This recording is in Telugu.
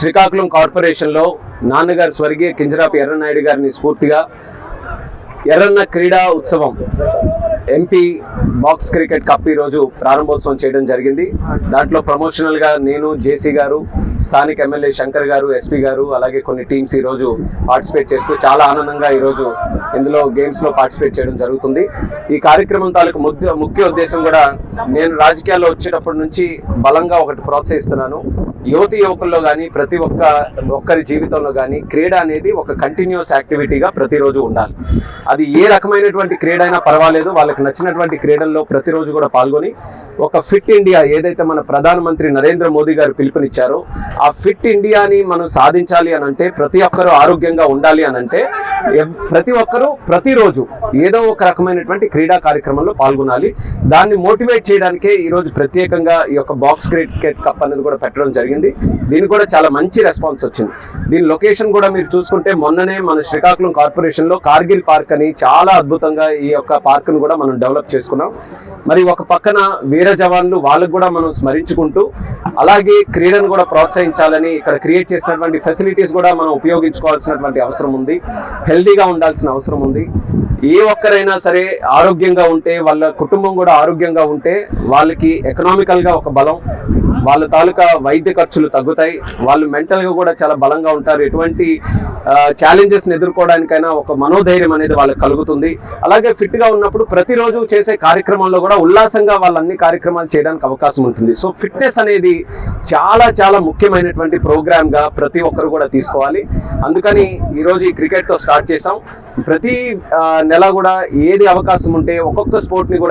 శ్రీకాకుళం కార్పొరేషన్లో నాన్నగారు స్వర్గీయ కింజరాపు ఎర్రనాయుడు గారిని స్ఫూర్తిగా ఎర్రన్న క్రీడా ఉత్సవం ఎంపీ బాక్స్ క్రికెట్ కప్ ఈరోజు ప్రారంభోత్సవం చేయడం జరిగింది. దాంట్లో ప్రమోషనల్గా నేను, జేసీ గారు, స్థానిక ఎమ్మెల్యే శంకర్ గారు, ఎస్పీ గారు, అలాగే కొన్ని టీమ్స్ ఈరోజు పార్టిసిపేట్ చేస్తూ చాలా ఆనందంగా ఈరోజు ఇందులో గేమ్స్లో పార్టిసిపేట్ చేయడం జరుగుతుంది. ఈ కార్యక్రమం తాలూకు ముఖ్య ఉద్దేశం కూడా నేను రాజకీయాల్లో వచ్చేటప్పటి నుంచి బలంగా ఒకటి ప్రోత్సహిస్తున్నాను. యువకుల్లో కానీ ప్రతి ఒక్కరి జీవితంలో కానీ క్రీడ అనేది ఒక కంటిన్యూస్ యాక్టివిటీగా ప్రతిరోజు ఉండాలి. అది ఏ రకమైనటువంటి క్రీడ అయినా పర్వాలేదు, వాళ్ళకి నచ్చినటువంటి క్రీడల్లో ప్రతిరోజు కూడా పాల్గొని ఒక ఫిట్ ఇండియా ఏదైతే మన ప్రధానమంత్రి నరేంద్ర మోదీ గారు పిలుపునిచ్చారో ఆ ఫిట్ ఇండియాని మనం సాధించాలి అని అంటే, ప్రతి ఒక్కరూ ఆరోగ్యంగా ఉండాలి అని అంటే ప్రతి ఒక్కరూ ప్రతిరోజు ఏదో ఒక రకమైనటువంటి క్రీడా కార్యక్రమంలో పాల్గొనాలి. దాన్ని మోటివేట్ చేయడానికే ఈరోజు ప్రత్యేకంగా ఈ యొక్క బాక్స్ క్రికెట్ కప్ అనేది కూడా పెట్టడం జరిగింది. దీనికి కూడా చాలా మంచి రెస్పాన్స్ వచ్చింది. దీని లొకేషన్ కూడా మీరు చూసుకుంటే మొన్ననే మన శ్రీకాకుళం కార్పొరేషన్లో కార్గిల్ పార్క్ అని చాలా అద్భుతంగా ఈ యొక్క పార్క్ను కూడా మనం డెవలప్ చేసుకున్నాం. మరి ఒక పక్కన వీర జవాన్లు వాళ్ళకు కూడా మనం స్మరించుకుంటూ అలాగే క్రీడను కూడా ప్రోత్సహించాలని ఇక్కడ క్రియేట్ చేసినటువంటి ఫెసిలిటీస్ కూడా మనం ఉపయోగించుకోవాల్సినటువంటి అవసరం ఉంది. హెల్తీగా ఉండాల్సిన అవసరం ఉంది. ఏ ఒక్కరైనా సరే ఆరోగ్యంగా ఉంటే, వాళ్ళ కుటుంబం కూడా ఆరోగ్యంగా ఉంటే వాళ్ళకి ఎకనామికల్గా ఒక బలం, వాళ్ళ తాలూకా వైద్య ఖర్చులు తగ్గుతాయి, వాళ్ళు మెంటల్గా కూడా చాలా బలంగా ఉంటారు. ఎటువంటి ఛాలెంజెస్ని ఎదుర్కోవడానికైనా ఒక మనోధైర్యం అనేది వాళ్ళకి కలుగుతుంది. అలాగే ఫిట్గా ఉన్నప్పుడు ప్రతిరోజు చేసే కార్యక్రమాల్లో కూడా ఉల్లాసంగా వాళ్ళు అన్ని కార్యక్రమాలు చేయడానికి అవకాశం ఉంటుంది. సో ఫిట్నెస్ అనేది చాలా చాలా ముఖ్యమైనటువంటి ప్రోగ్రామ్గా ప్రతి ఒక్కరు కూడా తీసుకోవాలి. అందుకని ఈరోజు ఈ క్రికెట్తో స్టార్ట్ చేసాం. ప్రతి నెల కూడా ఏది అవకాశం ఉంటే ఒక్కొక్క స్పోర్ట్ని కూడా